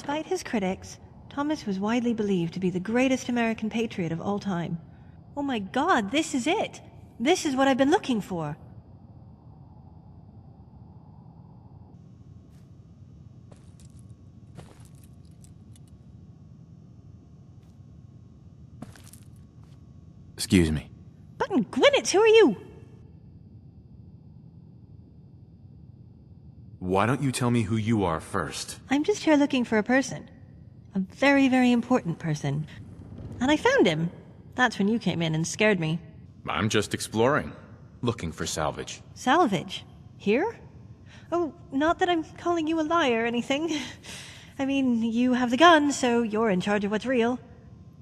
Despite his critics, Thomas was widely believed to be the greatest American patriot of all time. Oh my God, this is it! This is what I've been looking for! Excuse me. Button Gwyneth, who are you? Why don't you tell me who you are first? I'm just here looking for a person. A very, very important person. And I found him. That's when you came in and scared me. I'm just exploring. Looking for salvage. Salvage? Here? Oh, not that I'm calling you a liar or anything. I mean, you have the gun, so you're in charge of what's real.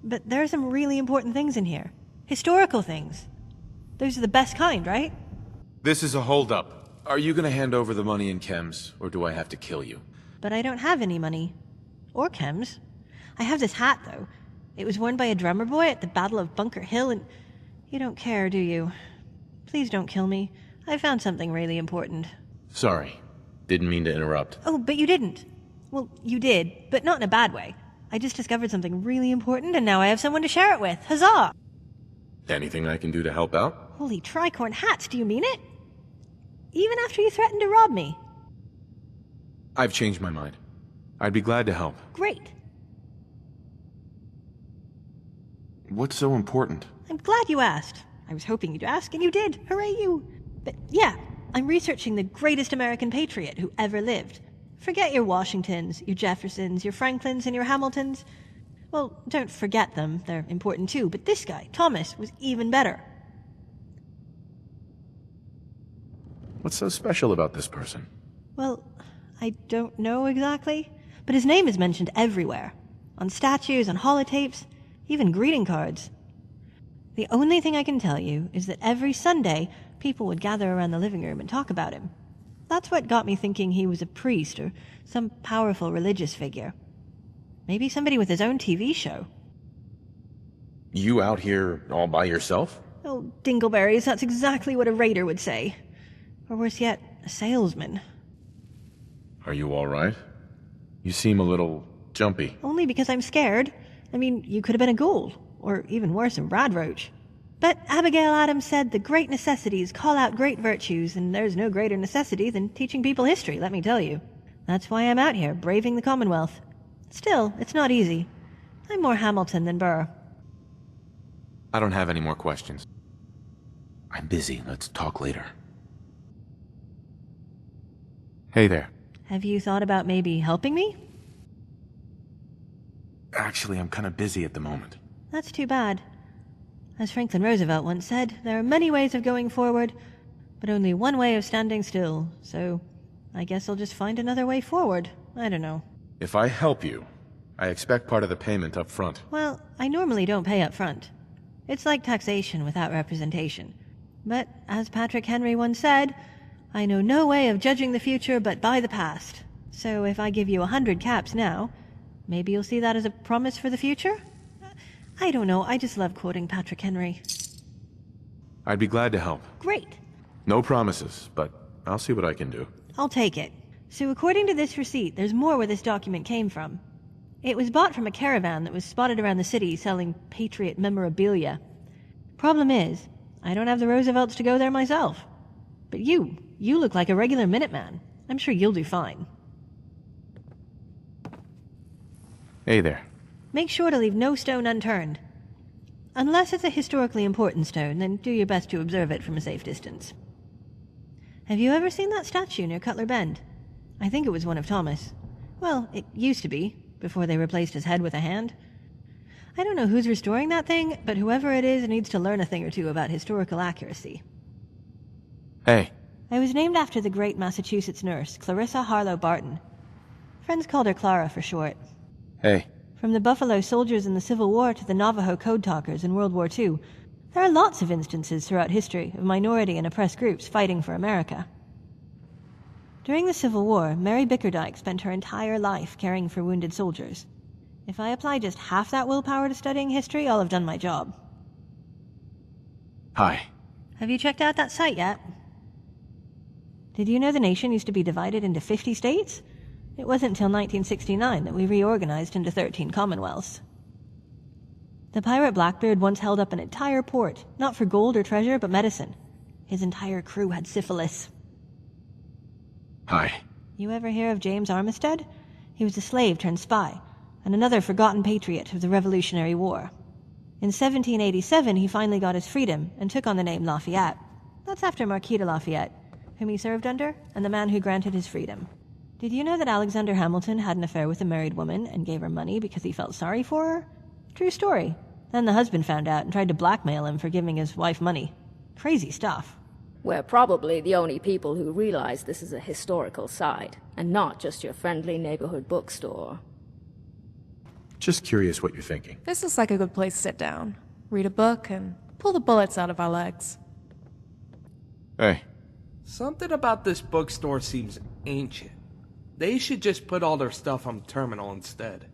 But there are some really important things in here. Historical things. Those are the best kind, right? This is a holdup. Are you gonna hand over the money and chems, or do I have to kill you? But I don't have any money. Or chems. I have this hat, though. It was worn by a drummer boy at the Battle of Bunker Hill, and... You don't care, do you? Please don't kill me. I found something really important. Sorry. Didn't mean to interrupt. Oh, but you didn't. Well, you did, but not in a bad way. I just discovered something really important, and now I have someone to share it with. Huzzah! Anything I can do to help out? Holy tricorn hats, do you mean it? Even after you threatened to rob me? I've changed my mind. I'd be glad to help. Great. What's so important? I'm glad you asked. I was hoping you'd ask, and you did. Hooray you. But yeah, I'm researching the greatest American patriot who ever lived. Forget your Washingtons, your Jeffersons, your Franklins, and your Hamiltons. Well, don't forget them. They're important too. But this guy, Thomas, was even better. What's so special about this person? Well, I don't know exactly. But his name is mentioned everywhere. On statues, on holotapes, even greeting cards. The only thing I can tell you is that every Sunday, people would gather around the living room and talk about him. That's what got me thinking he was a priest or some powerful religious figure. Maybe somebody with his own TV show. You out here all by yourself? Oh, dingleberries, that's exactly what a raider would say. Or worse yet, a salesman. Are you all right? You seem a little jumpy. Only because I'm scared. I mean, you could have been a ghoul. Or even worse, a radroach. But Abigail Adams said the great necessities call out great virtues, and there's no greater necessity than teaching people history, let me tell you. That's why I'm out here, braving the Commonwealth. Still, it's not easy. I'm more Hamilton than Burr. I don't have any more questions. I'm busy. Let's talk later. Hey there. Have you thought about maybe helping me? Actually, I'm kind of busy at the moment. That's too bad. As Franklin Roosevelt once said, there are many ways of going forward, but only one way of standing still, so I guess I'll just find another way forward. I don't know. If I help you, I expect part of the payment up front. Well, I normally don't pay up front. It's like taxation without representation. But, as Patrick Henry once said, I know no way of judging the future but by the past. So if I give you 100 caps now, maybe you'll see that as a promise for the future? I don't know, I just love quoting Patrick Henry. I'd be glad to help. Great. No promises, but I'll see what I can do. I'll take it. So according to this receipt, there's more where this document came from. It was bought from a caravan that was spotted around the city selling Patriot memorabilia. Problem is, I don't have the Roosevelts to go there myself. But you look like a regular Minuteman. I'm sure you'll do fine. Hey there. Make sure to leave no stone unturned. Unless it's a historically important stone, then do your best to observe it from a safe distance. Have you ever seen that statue near Cutler Bend? I think it was one of Thomas. Well, it used to be, before they replaced his head with a hand. I don't know who's restoring that thing, but whoever it is needs to learn a thing or two about historical accuracy. Hey. I was named after the great Massachusetts nurse, Clarissa Harlow Barton. Friends called her Clara for short. Hey. From the Buffalo Soldiers in the Civil War to the Navajo Code Talkers in World War II, there are lots of instances throughout history of minority and oppressed groups fighting for America. During the Civil War, Mary Bickerdike spent her entire life caring for wounded soldiers. If I apply just half that willpower to studying history, I'll have done my job. Hi. Have you checked out that site yet? Did you know the nation used to be divided into 50 states? It wasn't until 1969 that we reorganized into 13 Commonwealths. The pirate Blackbeard once held up an entire port, not for gold or treasure, but medicine. His entire crew had syphilis. Hi. You ever hear of James Armistead? He was a slave turned spy, and another forgotten patriot of the Revolutionary War. In 1787, he finally got his freedom and took on the name Lafayette. That's after Marquis de Lafayette, whom he served under, and the man who granted his freedom. Did you know that Alexander Hamilton had an affair with a married woman and gave her money because he felt sorry for her? True story. Then the husband found out and tried to blackmail him for giving his wife money. Crazy stuff. We're probably the only people who realize this is a historical site, and not just your friendly neighborhood bookstore. Just curious what you're thinking. This is like a good place to sit down, read a book, and pull the bullets out of our legs. Hey. Something about this bookstore seems ancient. They should just put all their stuff on the terminal instead.